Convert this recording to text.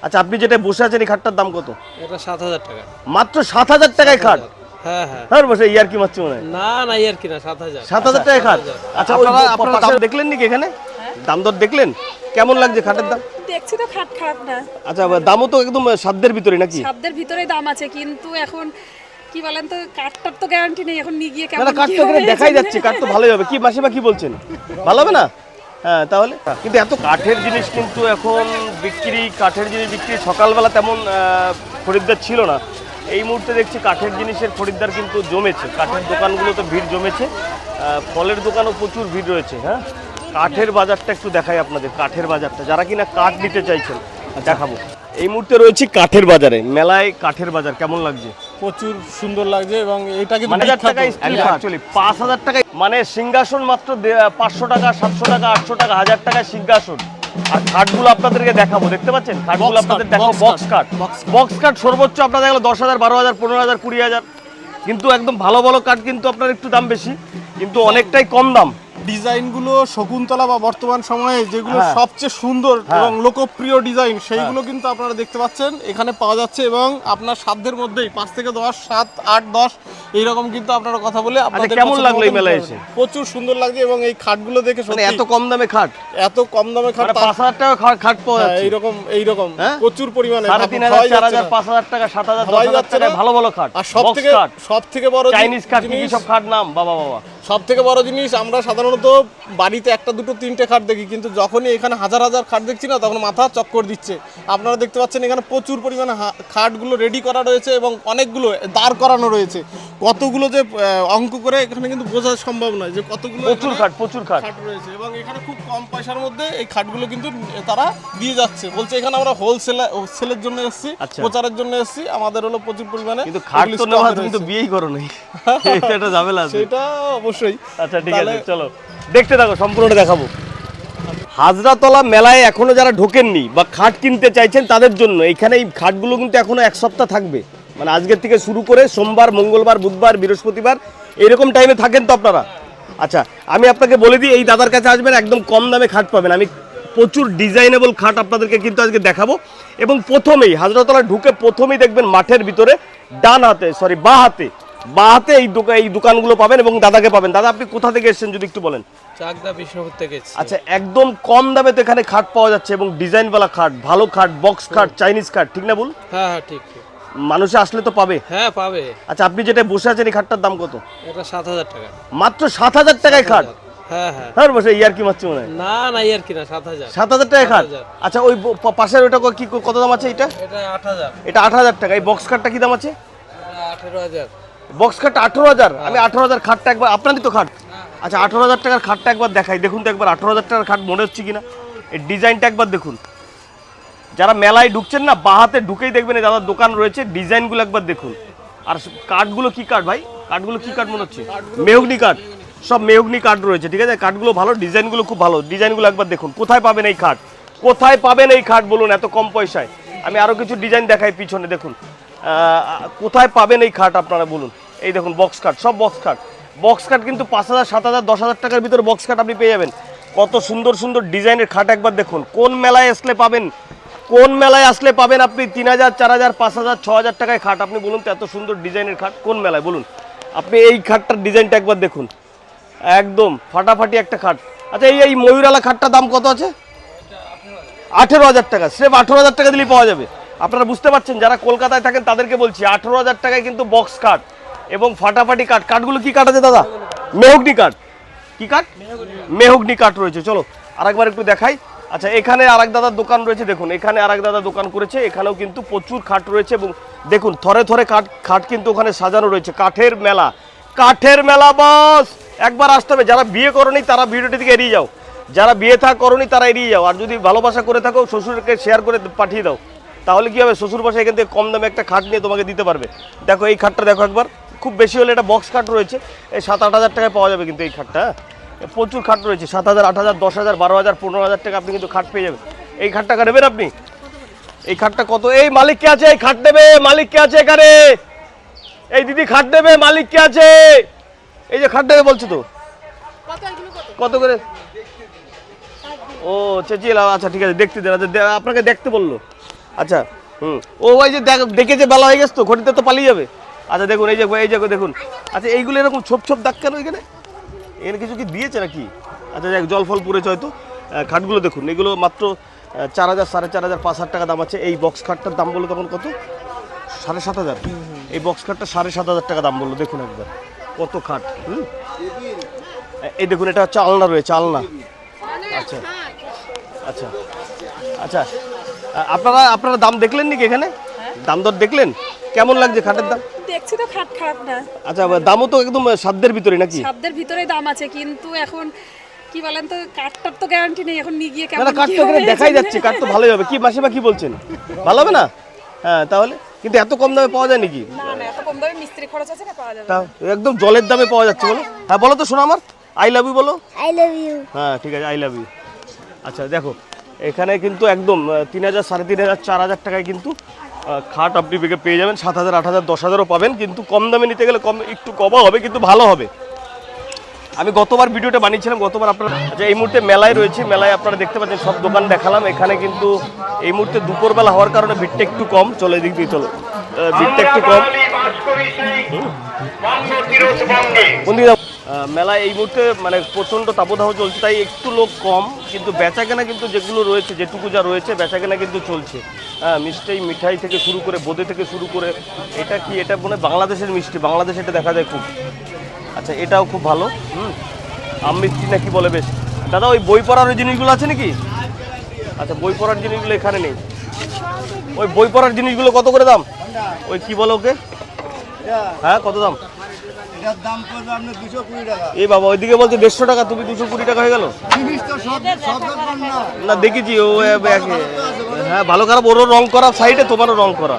আচ্ছা, আপনি যেটা বসে আছেন এই খাটটার দাম কত? এটা 7000 টাকা। মাত্র 7000 টাকায় খাট? হ্যাঁ হ্যাঁ। হ্যাঁ বসে ইয়ার কি মারছি মনে হয়। না না ইয়ার কি না 7000। 7000 টাকায় খাট। আচ্ছা, আপনারা দাম দেখলেন নাকি এখানে? দাম দর দেখলেন? কেমন লাগছে খাটের দাম? দেখছি তো খাট খারাপ না। আচ্ছা, দামও তো একদম সাধ্যের ভিতরে নাকি? সাধ্যের ভিতরেই দাম আছে, কিন্তু এখন কি বলেন তো, কাঠটার তো গ্যারান্টি নেই এখন নিয়ে গিয়ে না কেমন না, কাঠ তো এখানে দেখাই যাচ্ছে, কাঠ তো ভালোই হবে। কি মাসিমা কি বলছেন, ভালো হবে না? হ্যাঁ, তাহলে কিন্তু এত কাঠের জিনিস কিন্তু এখন কাঠের জিনিস বিক্রি সকালবেলা তেমন খরিদ্দার ছিল না। এই মুহূর্তে দেখছি কাঠের জিনিসের খরিদ্দার কিন্তু জমেছে, কাঠের দোকানগুলোতে ভিড় জমেছে, ফলের দোকানও প্রচুর ভিড় রয়েছে। হ্যাঁ, কাঠের বাজারটা একটু দেখাই আপনাদের, কাঠের বাজারটা যারা কিনা কাঠ নিতে চাইছেন দেখাবো। এই মুহূর্তে রয়েছে কাঠের বাজারে, মেলায় কাঠের বাজার। কেমন লাগছে? প্রচুর সুন্দর লাগছে এবং এটা কিন্তু 1000 টাকা স্টিল কাঠ, অ্যাকচুয়ালি 5000 টাকা। মানে সিংহাসন মাত্র 500 টাকা, 700 টাকা, 800 টাকা, 1000 টাকায় সিংহাসন। আর খাটগুলো আপনাদেরকে দেখাবো, দেখতে পাচ্ছেন খাটগুলো আপনাদের দেখাবো। বক্স কাঠ সর্বোচ্চ আপনাদের গেল 10,000, 12,000, 15,000, 20,000। কিন্তু একদম ভালো ভালো কাঠ কিন্তু আপনার একটু দাম বেশি, কিন্তু অনেকটাই কম দাম। ডিজাইনগুলো শকুন্তলা বা বর্তমান সময়ে যেগুলো সবচেয়ে সুন্দর এবং লোকপ্রিয় ডিজাইন সেইগুলো কিন্তু আপনারা দেখতে পাচ্ছেন এখানে পাওয়া যাচ্ছে, এবং আপনার সাধ্যের মধ্যেই 5 থেকে 10, 7, 8, 10 এইরকম কিন্তু আপনারা কথা বলে আপনাদের কেমন লাগলো এই মেলায় এসে? প্রচুর সুন্দর লাগছে এবং এই খাটগুলো দেখে মানে সত্যি এত কম দামে খাট, এত কম দামে খাট 5,000 টাকা খাট পাওয়া যাচ্ছে এইরকম প্রচুর পরিমাণে 3,500, 4,000, 5,000 টাকা, 7,000, 10,000 টাকায় ভালো ভালো খাট। আর সব থেকে বড় চাইনিজ খাট, কি সব খাট নাম বাবা। সব থেকে বড় জিনিস, আমরা সাধারণত বাড়িতে একটা দুটো তিনটে খাট দেখি, কিন্তু যখনই এখানে হাজার হাজার খাট দেখছি না, তখন মাথা চক্কর দিচ্ছে। আপনারা দেখতে পাচ্ছেন এখানে প্রচুর পরিমাণে খাটগুলো রেডি করা রয়েছে এবং অনেকগুলো দাঁড় করানো রয়েছে। কতগুলো যে অঙ্ক করে এখানে কিন্তু বোঝা সম্ভব নয় যে কতগুলো প্রচুর খাট রয়েছে, এবং এখানে খুব কম পয়সার মধ্যে এই খাটগুলো কিন্তু তারা দিয়ে যাচ্ছে। বলছে এখানে আমরা হোলসেলের জন্য এসেছি, প্রচারের জন্য এসেছি, আমাদের হলো প্রচুর পরিমাণে। কিন্তু খাট তো নেওয়া, তুমি তো বিয়েই করো নাই, এটা ঝামেলা আছে। সেটা অবশ্যই। আচ্ছা ঠিক আছে, চলো দেখতে থাকো, সম্পূর্ণটা দেখাবো। হাজরাতলা মেলায় এখনো যারা ঢোকেননি বা খাট কিনতে চাইছেন তাদের জন্য এখানে এই খাটগুলো কিন্তু এখনো 1 সপ্তাহ থাকবে। মানে আজকের থেকে শুরু করে সোমবার, মঙ্গলবার, বুধবার, বৃহস্পতিবার এরকম টাইমে থাকেন তো আপনারা। আচ্ছা, আমি আপনাকে বলে দিই, এই দাদার কাছে আসবেন, একদম কম দামে খাট পাবেন। আমি প্রচুর ডিজাইনেবল খাট আপনাদেরকে কিন্তু আজকে দেখাবো। এবং প্রথমেই হাজরাতলা ঢুকে প্রথমেই দেখবেন মাঠের ভিতরে বাঁ হাতে এই দোকানগুলো পাবেন এবং দাদাকে পাবেন। দাদা, আপনি কোথা থেকে এসেছেন যদি একটু বলেন? চাকদা বিষ্ণুপুর থেকে এসেছি। আচ্ছা, একদম কম দামে তো এখানে খাট পাওয়া যাচ্ছে এবং ডিজাইনওয়ালা খাট, ভালো খাট, বক্স খাট, চাইনিজ খাট, ঠিক না বল? হ্যাঁ হ্যাঁ ঠিক। মানুষে আসলে তো পাবে। হ্যাঁ পাবে। আচ্ছা, আপনি যেটা বসে আছেন এই খাটটার দাম কত? এটা 7000 টাকা। মাত্র 7000 টাকায় খাট? হ্যাঁ হ্যাঁ। হ্যাঁ বসে ইয়ার কি মারছি মনে হয়। না না ইয়ার কি না 7000। 7000 টাকায় খাট? আচ্ছা, ওই পাশের ওটা কি কত দাম আছে? এটা 8000। এটা 8000 টাকা। এই বক্স খাটটা কি দাম আছে? 18000। বক্স খাটটা 18000? আমি 18000 খাটটা একবার, আপনারই তো খাট। আচ্ছা, 18000 টাকার খাটটা একবার দেখাই, দেখুন তো একবার 18000 টাকার খাট মনে হচ্ছে কিনা। এই ডিজাইনটা একবার দেখুন। যারা মেলায় ঢুকছেন না, বাহাতে ঢুকেই দেখবেন এই দাদার দোকান রয়েছে, ডিজাইনগুলো একবার দেখুন। আর কাঠগুলো কি কাঠ ভাই? কাঠগুলো কি কাঠ মনে হচ্ছে? মেহগনি কাঠ, সব মেহগনি কাঠ রয়েছে, ঠিক আছে। কাঠগুলো ভালো, ডিজাইনগুলো খুব ভালো। ডিজাইনগুলো একবার দেখুন। কোথায় পাবেন এই খাট? কোথায় পাবেন এই খাট বলুন এত কম পয়সায়? আমি আরও কিছু ডিজাইন দেখাই পিছনে, দেখুন কোথায় পাবেন এই খাট আপনারা বলুন। এই দেখুন বক্স খাট, সব বক্স খাট কিন্তু 5,000, 7,000, 10,000 টাকার ভিতরে বক্স খাট আপনি পেয়ে যাবেন। কত সুন্দর সুন্দর ডিজাইনের খাট একবার দেখুন। কোন মেলায় আসলে পাবেন আপনি 3,000, 4,000, 5,000, 6,000 টাকায় খাট? আপনি বলুন তো, এত সুন্দর ডিজাইনের খাট কোন মেলায় বলুন? আপনি এই খাটটার ডিজাইনটা একবার দেখুন, একদম ফাটাফাটি একটা খাট। আচ্ছা, এই ময়ূরালা খাটটার দাম কত আছে? 18,000 টাকা। স্রেফ 18,000 টাকা দিলেই পাওয়া যাবে। আপনারা বুঝতে পারছেন, যারা কলকাতায় থাকেন তাদেরকে বলছি, 18,000 টাকায় কিন্তু বক্স কাঠ এবং ফাটাফাটি কাঠ। কাঠগুলো কি কাঠ আছে দাদা? মেহগনি কাঠ। কি কাঠ? মেহগনি কাঠ রয়েছে। চলো আরেকবার একটু দেখাই। আচ্ছা, এখানে আরেক দাদার দোকান রয়েছে, দেখুন এখানে আরেক দাদা দোকান করেছে, এখানেও কিন্তু প্রচুর খাট রয়েছে এবং দেখুন থরে থরে খাট কিন্তু ওখানে সাজানো রয়েছে। কাঠের মেলা বস, একবার আসতে হবে। যারা বিয়ে করনি তারা ভিডিওটি থেকে এড়িয়ে যাও, যারা বিয়ে করনি তারা এড়িয়ে যাও। আর যদি ভালোবাসা করে থাকো, শ্বশুরকে শেয়ার করে পাঠিয়ে দাও, তাহলে কি হবে, শ্বশুর বাসা এখান থেকে কম দামে একটা খাট নিয়ে তোমাকে দিতে পারবে। দেখো এই খাটটা দেখো একবার, খুব বেশি হলে এটা বক্স খাট রয়েছে, এই 7-8 হাজার টাকায় পাওয়া যাবে কিন্তু এই খাটটা। প্রচুর খাট রয়েছে, 7,000, 8,000, 10,000, 12,000, 15,000 টাকা আপনি কিন্তু খাট পেয়ে যাবেন। এই খাটটা নেবেন আপনি? এই খাটটা কত? এই মালিক কে আছে? এই খাট নেবে মালিক কে আছে এখানে? এই দিদি খাট নেবে, মালিক কে আছে? এই যে খাট নেবে বলছো তো, কত করে? ও চেঁচিয়ে, আচ্ছা ঠিক আছে, দেখতে দেন। আপনাকে দেখতে বললো। আচ্ছা ও ওই যে দেখে যে বেলা হয়ে গেছে তো ঘটিতে তো পালিয়ে যাবে। আচ্ছা দেখুন এই যে দেখুন, আচ্ছা এইগুলো এরকম ছোপ ছোপ দাগ কেন এখানে? এখানে কিছু কি দিয়েছে নাকি? আচ্ছা যাক, জল ফল পুড়েছে হয়তো। খাটগুলো দেখুন, এগুলো মাত্র 4,000, 4,500, 5,000 টাকা দাম আছে। এই বক্স খাটটার দাম বললো তখন কত? 7,500। এই বক্স খাটটা 7,500 টাকা দাম বললো। দেখুন একবার কত খাট। এই দেখুন, এটা হচ্ছে আলনা রয়েছে, আলনা। আচ্ছা আচ্ছা আচ্ছা, আপনারা দাম দেখলেন নাকি এখানে? দাম দর দেখলেন? কেমন লাগছে খাটের দাম? দেখছি তো খাট খারাপ না। আচ্ছা, দামও তো একদম সাধ্যের ভিতরে নাকি? সাধ্যের ভিতরে দাম আছে, কিন্তু এখন কি বলেন তো, কাঠটার তো গ্যারান্টি নেই। এখন নিয়ে গিয়ে না কেমন না, কাঠ কি তো এখানে হবে দেখাই জানি যাচ্ছে, না। কাঠ তো ভালোই হবে। কি মাসিমা কি বলছেন, ভালো হবে না? হ্যাঁ, তাহলে কিন্তু এত কম দামে পাওয়া যায় নাকি? না না, এত কম দামে মিস্ত্রি খরচ আছে না, পাওয়া যাবে তা না। একদম জলের দামে পাওয়া যাচ্ছে। বলো, হ্যাঁ বলো তো শোনো আমার, আই লাভ ইউ বলো। I love you. হ্যাঁ ঠিক আছে, আই লাভ ইউ। আচ্ছা দেখো, এখানে কিন্তু একদম 3,000, 3,500, 4,000 টাকায় কিন্তু খাট আপনি পেয়ে যাবেন। 7,000, 8,000, 10,000ও পাবেন, কিন্তু কম দামে নিতে গেলে একটু কমও হবে, কিন্তু ভালো হবে। আমি গতবার ভিডিওটা বানিয়েছিলাম, গতবার আপনারা যে এই মুহূর্তে মেলায় রয়েছে, মেলায় আপনারা দেখতে পাচ্ছেন সব দোকান দেখালাম। এখানে কিন্তু এই মুহূর্তে দুপুরবেলা হওয়ার কারণে ভিড়টা একটু কম। চলো এদিক দিয়ে চলো, ভিড়টা একটু কম। মেলায় এই মুহূর্তে মানে প্রচণ্ড তাপদাহ চলছে, তাই একটু লোক কম, কিন্তু বেচাকেনা কিন্তু যেগুলো রয়েছে, যেটুকু যা রয়েছে বেচাকেনা কিন্তু চলছে। হ্যাঁ, মিঠাই থেকে শুরু করে, বোঁদে থেকে শুরু করে, এটা কি, এটা মনে হয় বাংলাদেশের মিষ্টি, বাংলাদেশে এটা দেখা যায় খুব। আচ্ছা, এটাও খুব ভালো। আম মিষ্টি না কি বলে বেশ। দাদা ওই বই পড়ার ওই জিনিসগুলো আছে নাকি? আচ্ছা, বই পড়ার জিনিসগুলো এখানে নেই। ওই বই পড়ার জিনিসগুলো কত করে দাম? ওই কি বলো ওকে? হ্যাঁ, কত দাম? এটার দাম পড়বে আপনার 220 টাকা। এই বাবা, ওইদিকে বলছে 150 টাকা, তুমি 220 টাকা হয়ে গেল। জিনিস তো সব রকম না। না দেখেছি ও হ্যাঁ, ভালো খারাপ ওরও রং করা সাইডে, তোমারও রং করা।